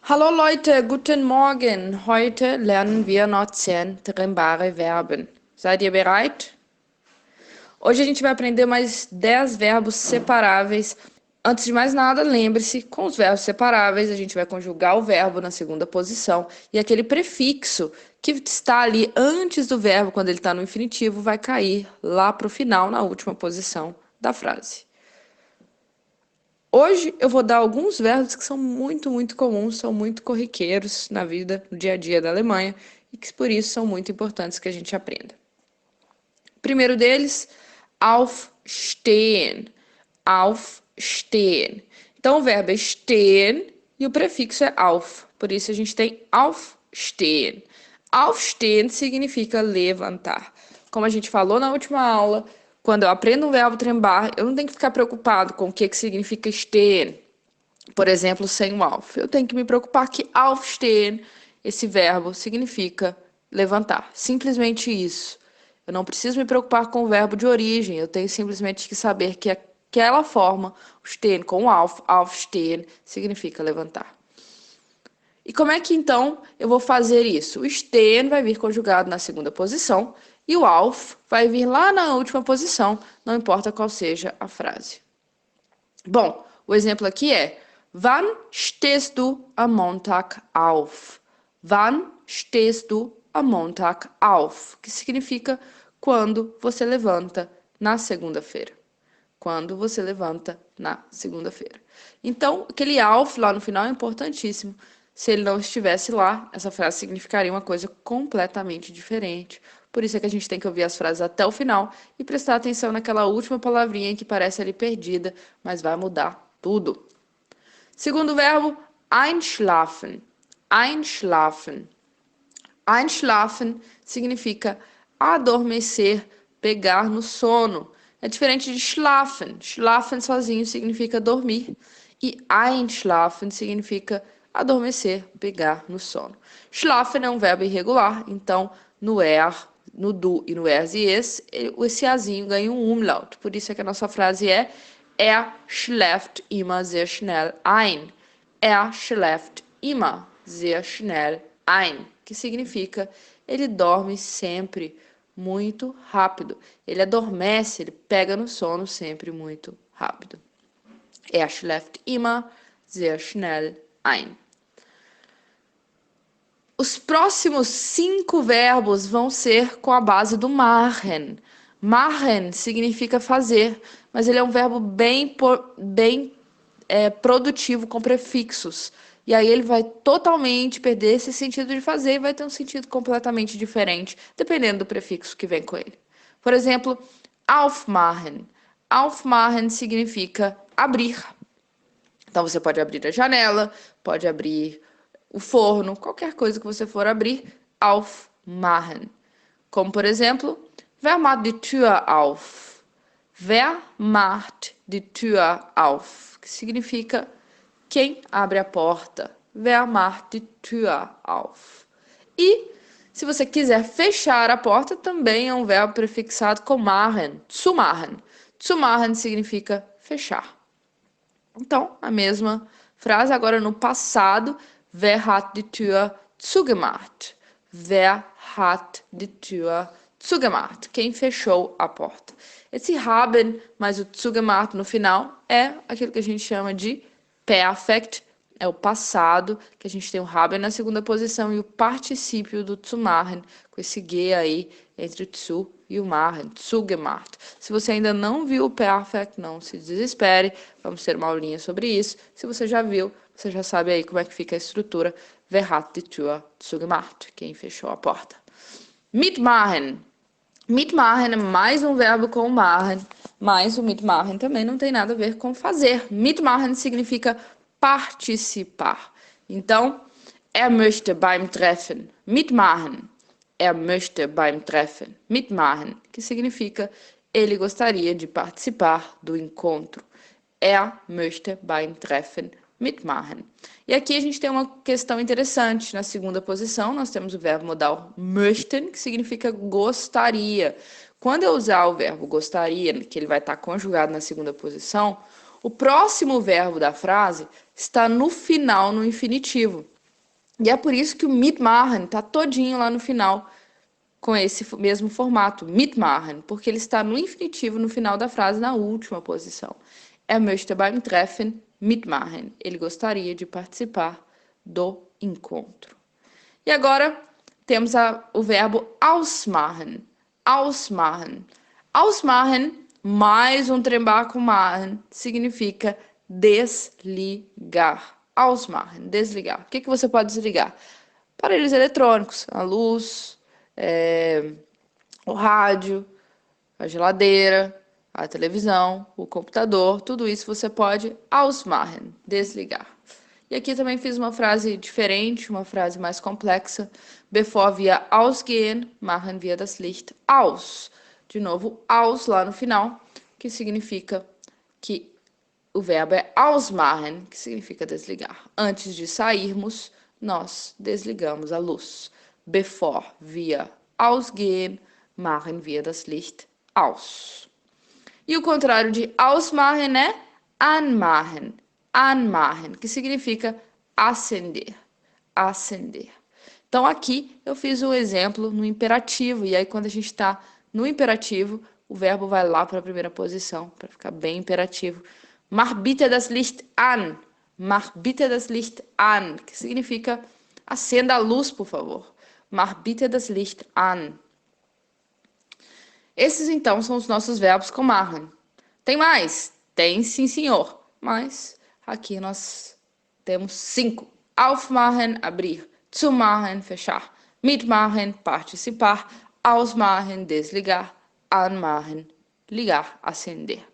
Hallo Leute, guten Morgen. Heute lernen wir noch 10 trennbare Verben. Seid ihr bereit? Hoje a gente vai aprender mais 10 verbos separáveis. Antes de mais nada, lembre-se, com os verbos separáveis, a gente vai conjugar o verbo na segunda posição e aquele prefixo que está ali antes do verbo, quando ele está no infinitivo, vai cair lá para o final, na última posição da frase. Hoje eu vou dar alguns verbos que são muito comuns, são muito corriqueiros na vida, no dia a dia da Alemanha, e que por isso são muito importantes que a gente aprenda. O primeiro deles, aufstehen. Aufstehen. Então o verbo é stehen e o prefixo é auf. Por isso a gente tem aufstehen. Aufstehen significa levantar. Como a gente falou na última aula, quando eu aprendo um verbo trembar, eu não tenho que ficar preocupado com o que significa stehen. Por exemplo, sem o auf. Eu tenho que me preocupar que aufstehen, esse verbo, significa levantar. Simplesmente isso. Eu não preciso me preocupar com o verbo de origem. Eu tenho simplesmente que saber que aquela forma, o stehen com o aufstehen, significa levantar. E como é que então eu vou fazer isso? O stehen vai vir conjugado na segunda posição e o auf vai vir lá na última posição, não importa qual seja a frase. Bom, o exemplo aqui é: Wann stehst du am Montag auf? Wann stehst du am Montag auf? Que significa quando você levanta na segunda-feira. Quando você levanta na segunda-feira. Então, aquele auf lá no final é importantíssimo. Se ele não estivesse lá, essa frase significaria uma coisa completamente diferente. Por isso é que a gente tem que ouvir as frases até o final e prestar atenção naquela última palavrinha que parece ali perdida, mas vai mudar tudo. Segundo verbo, einschlafen. Einschlafen. Einschlafen significa adormecer, pegar no sono. É diferente de schlafen. Schlafen sozinho significa dormir. E einschlafen significa adormecer, pegar no sono. Schlafen é um verbo irregular, então no no du e no ers e esse azinho ganha um umlaut. Por isso é que a nossa frase é: Er schläft immer sehr schnell ein. Er schläft immer sehr schnell ein, que significa ele dorme sempre muito rápido. Ele adormece, ele pega no sono sempre muito rápido. Er schläft immer sehr schnell ein. Os próximos 5 verbos vão ser com a base do machen. Machen significa fazer, mas ele é um verbo bem produtivo com prefixos. E aí ele vai totalmente perder esse sentido de fazer e vai ter um sentido completamente diferente, dependendo do prefixo que vem com ele. Por exemplo, aufmachen. Aufmachen significa abrir. Então você pode abrir a janela, pode abrir o forno, qualquer coisa que você for abrir, aufmachen. Como, por exemplo, wer macht die Tür auf? Wer macht die Tür auf? Que significa quem abre a porta. Wer macht die Tür auf? E se você quiser fechar a porta, também é um verbo prefixado com machen, zumachen. Zumachen significa fechar. Então, a mesma frase agora no passado. Wer hat die Tür zugemacht? Wer hat die Tür zugemacht? Quem fechou a porta? Esse haben mais o zugemacht no final é aquilo que a gente chama de perfect, é o passado, que a gente tem o haben na segunda posição e o particípio do zu machen, com esse G aí entre o zu e o machen, zugemacht. Se você ainda não viu o perfect, não se desespere, vamos ter uma aulinha sobre isso. Se você já viu, você já sabe aí como é que fica a estrutura. Wer hat die Tür zugemacht? Quem fechou a porta? Mitmachen. Mitmachen é mais um verbo com machen, mas o mitmachen também não tem nada a ver com fazer. Mitmachen significa participar. Então, er möchte beim Treffen mitmachen. Er möchte beim Treffen mitmachen, que significa ele gostaria de participar do encontro. Er möchte beim Treffen mitmachen. E aqui a gente tem uma questão interessante. Na segunda posição, nós temos o verbo modal möchten, que significa gostaria. Quando eu usar o verbo gostaria, que ele vai estar conjugado na segunda posição, o próximo verbo da frase está no final, no infinitivo. E é por isso que o mitmachen tá todinho lá no final, com esse mesmo formato, mitmachen, porque ele está no infinitivo no final da frase, na última posição. Er möchte beim Treffen mitmachen. Ele gostaria de participar do encontro. E agora temos o verbo ausmachen. Ausmachen. Ausmachen, mais um trembar com machen, significa desligar. Ausmachen, desligar. O que você pode desligar? Aparelhos eletrônicos, a luz, o rádio, a geladeira, a televisão, o computador, tudo isso você pode ausmachen, desligar. E aqui também fiz uma frase diferente, uma frase mais complexa. Bevor wir ausgehen, machen wir das Licht aus. De novo, aus lá no final, que significa que o verbo é ausmachen, que significa desligar. Antes de sairmos, nós desligamos a luz. Bevor wir ausgehen, machen wir das Licht aus. E o contrário de ausmachen é anmachen. Anmachen, que significa acender. Acender. Então, aqui eu fiz um exemplo no imperativo. E aí, quando a gente está no imperativo, o verbo vai lá para a primeira posição, para ficar bem imperativo. Mach bitte das Licht an. Mach bitte das Licht an, que significa acenda a luz, por favor. Mach bitte das Licht an. Esses, então, são os nossos verbos com machen. Tem mais? Tem, sim, senhor. Mas aqui nós temos 5. Aufmachen, abrir. Zumachen, fechar. Mitmachen, participar. Ausmachen, desligar. Anmachen, ligar, acender.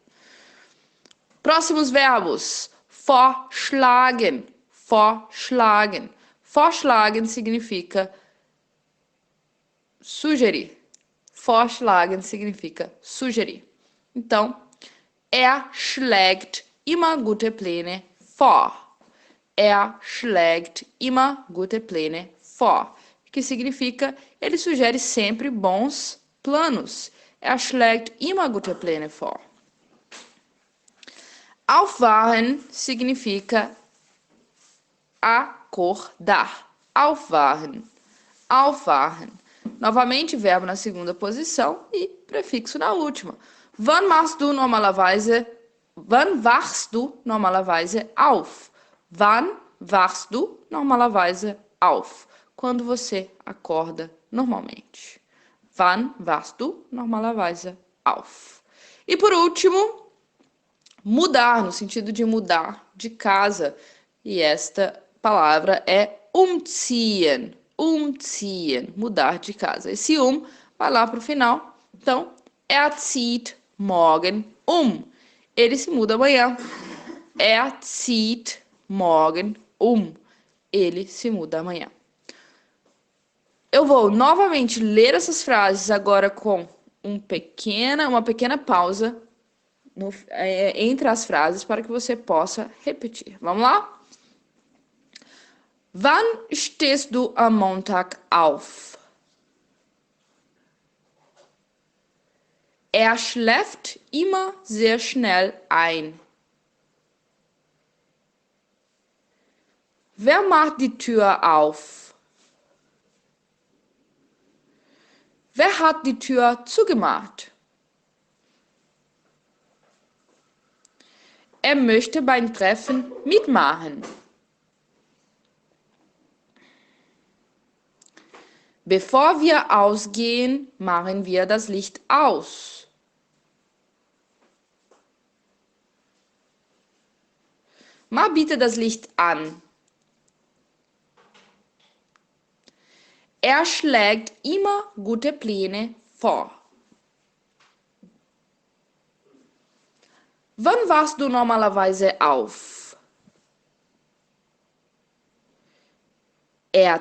Próximos verbos. Vorschlagen. Vorschlagen. Vorschlagen significa sugerir. Vorschlagen significa sugerir. Então, schlägt immer gute Pläne vor. Schlägt immer gute Pläne vor. Que significa, ele sugere sempre bons planos. Schlägt immer gute Pläne vor. Aufwachen significa acordar. Aufwachen. Aufwachen. Novamente, verbo na segunda posição e prefixo na última. Wann wachst du normalerweise auf? Wann wachst du normalerweise auf? Quando você acorda normalmente. Wann wachst du normalerweise auf? E por último, mudar, no sentido de mudar de casa. E esta palavra é umziehen. Umziehen, mudar de casa. Esse vai lá para o final. Então, zieht morgen um. Ele se muda amanhã. Zieht morgen um. Ele se muda amanhã. Eu vou novamente ler essas frases agora com uma pequena pausa entre as frases para que você possa repetir. Vamos lá? Wann stehst du am Montag auf? Schläft immer sehr schnell ein. Wer macht die Tür auf? Wer hat die Tür zugemacht? Möchte beim Treffen mitmachen. Bevor wir ausgehen, machen wir das Licht aus. Mach bitte das Licht an. Schlägt immer gute Pläne vor. Wann wachst du normalerweise auf?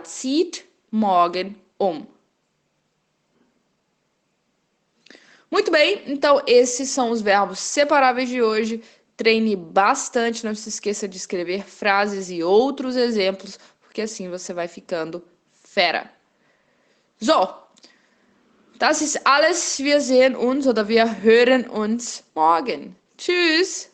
Zieht morgen um. Muito bem, então esses são os verbos separáveis de hoje. Treine bastante, não se esqueça de escrever frases e outros exemplos, porque assim você vai ficando fera. So, das ist alles. Wir sehen uns oder wir hören uns morgen. Tschüss!